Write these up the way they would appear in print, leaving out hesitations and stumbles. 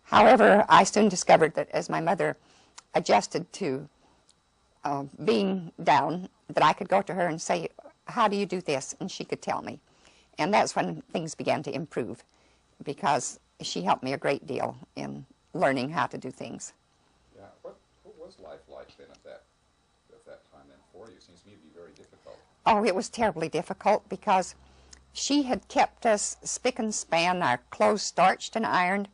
However, I soon discovered that as my mother adjusted to being down, that I could go to her and say, how do you do this? And she could tell me. And that's when things began to improve, because she helped me a great deal in learning how to do things. Yeah. What was life like then at that time then for you? It seems to me to be very difficult. Oh, it was terribly difficult, because she had kept us spick and span, our clothes starched and ironed.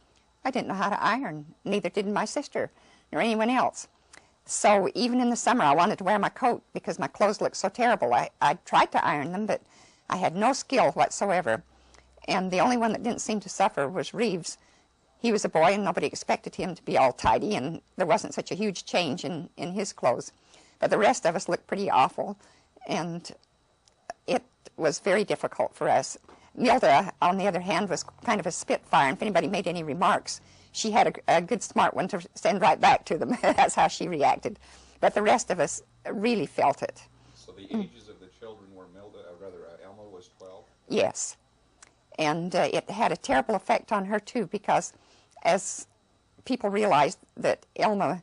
I didn't know how to iron, neither did my sister nor anyone else. So even in the summer I wanted to wear my coat because my clothes looked so terrible. I tried to iron them, but I had no skill whatsoever. And the only one that didn't seem to suffer was Reeves. He was a boy and nobody expected him to be all tidy, and there wasn't such a huge change in his clothes. But the rest of us looked pretty awful, and it was very difficult for us. Milda, on the other hand, was kind of a spitfire, and if anybody made any remarks, she had a good smart one to send right back to them. That's how she reacted. But the rest of us really felt it. So the ages of the children were Elma was 12? Yes. And it had a terrible effect on her, too, because as people realized that Elma,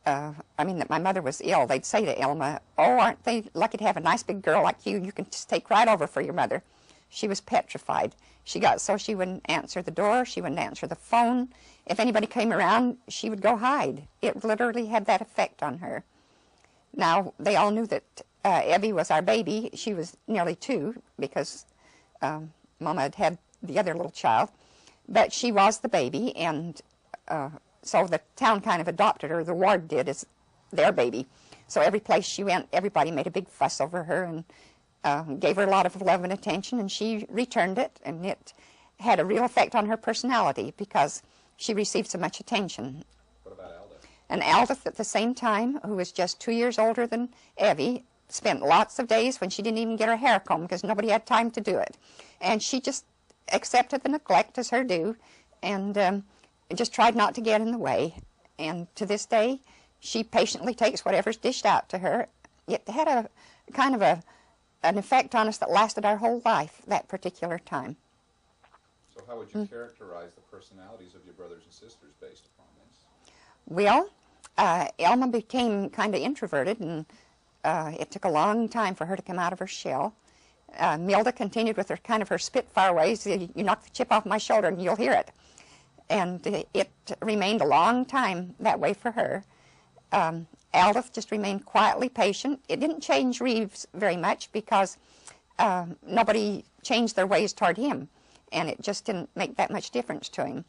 that my mother was ill, they'd say to Elma, oh, aren't they lucky to have a nice big girl like you? You can just take right over for your mother. She was petrified. She got so she wouldn't answer the door, she wouldn't answer the phone. If anybody came around, she would go hide. It literally had that effect on her. Now, they all knew that Evie was our baby. She was nearly 2 because Mama had had the other little child. But she was the baby, and so the town kind of adopted her, the ward did, as their baby. So every place she went, everybody made a big fuss over her and gave her a lot of love and attention, and she returned it, and it had a real effect on her personality because she received so much attention. What about Aldith? And Aldith, at the same time, who was just 2 years older than Evie, spent lots of days when she didn't even get her hair combed because nobody had time to do it. And she just accepted the neglect as her due, and just tried not to get in the way. And to this day, she patiently takes whatever's dished out to her. It had a kind of an effect on us that lasted our whole life, that particular time. So how would you characterize the personalities of your brothers and sisters based upon this? Well, Elma became kind of introverted, and it took a long time for her to come out of her shell. Milda continued with her spitfire ways. You knock the chip off my shoulder and you'll hear it. And it remained a long time that way for her. Aldith just remained quietly patient. It didn't change Reeves very much because nobody changed their ways toward him, and it just didn't make that much difference to him.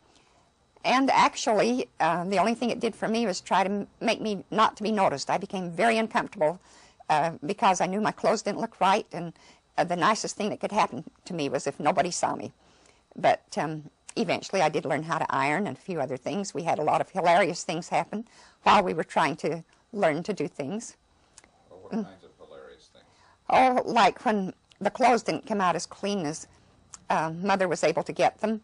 And actually, the only thing it did for me was try to make me not to be noticed. I became very uncomfortable because I knew my clothes didn't look right, and the nicest thing that could happen to me was if nobody saw me. But eventually I did learn how to iron and a few other things. We had a lot of hilarious things happen while we were trying to learn to do things. Well, what kinds of hilarious things? Oh, like when the clothes didn't come out as clean as Mother was able to get them.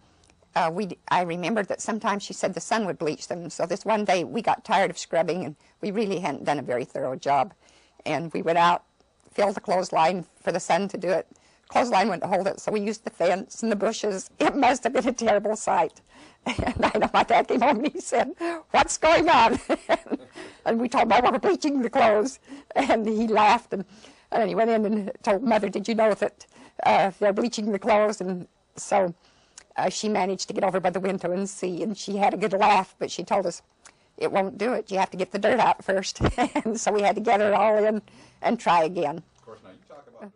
I remembered that sometimes she said the sun would bleach them. So this one day we got tired of scrubbing, and we really hadn't done a very thorough job. And we went out, filled the clothesline for the sun to do it. Clothesline wouldn't hold it, so we used the fence and the bushes. It must have been a terrible sight. And I know my dad came home and he said, "What's going on?" And we told him, "Oh, we're bleaching the clothes." And he laughed, and he went in and told Mother, "Did you know that they're bleaching the clothes?" And so she managed to get over by the window and see, and she had a good laugh, but she told us, "It won't do it. You have to get the dirt out first." And so we had to gather it all in and try again. Of course, now you talk about doing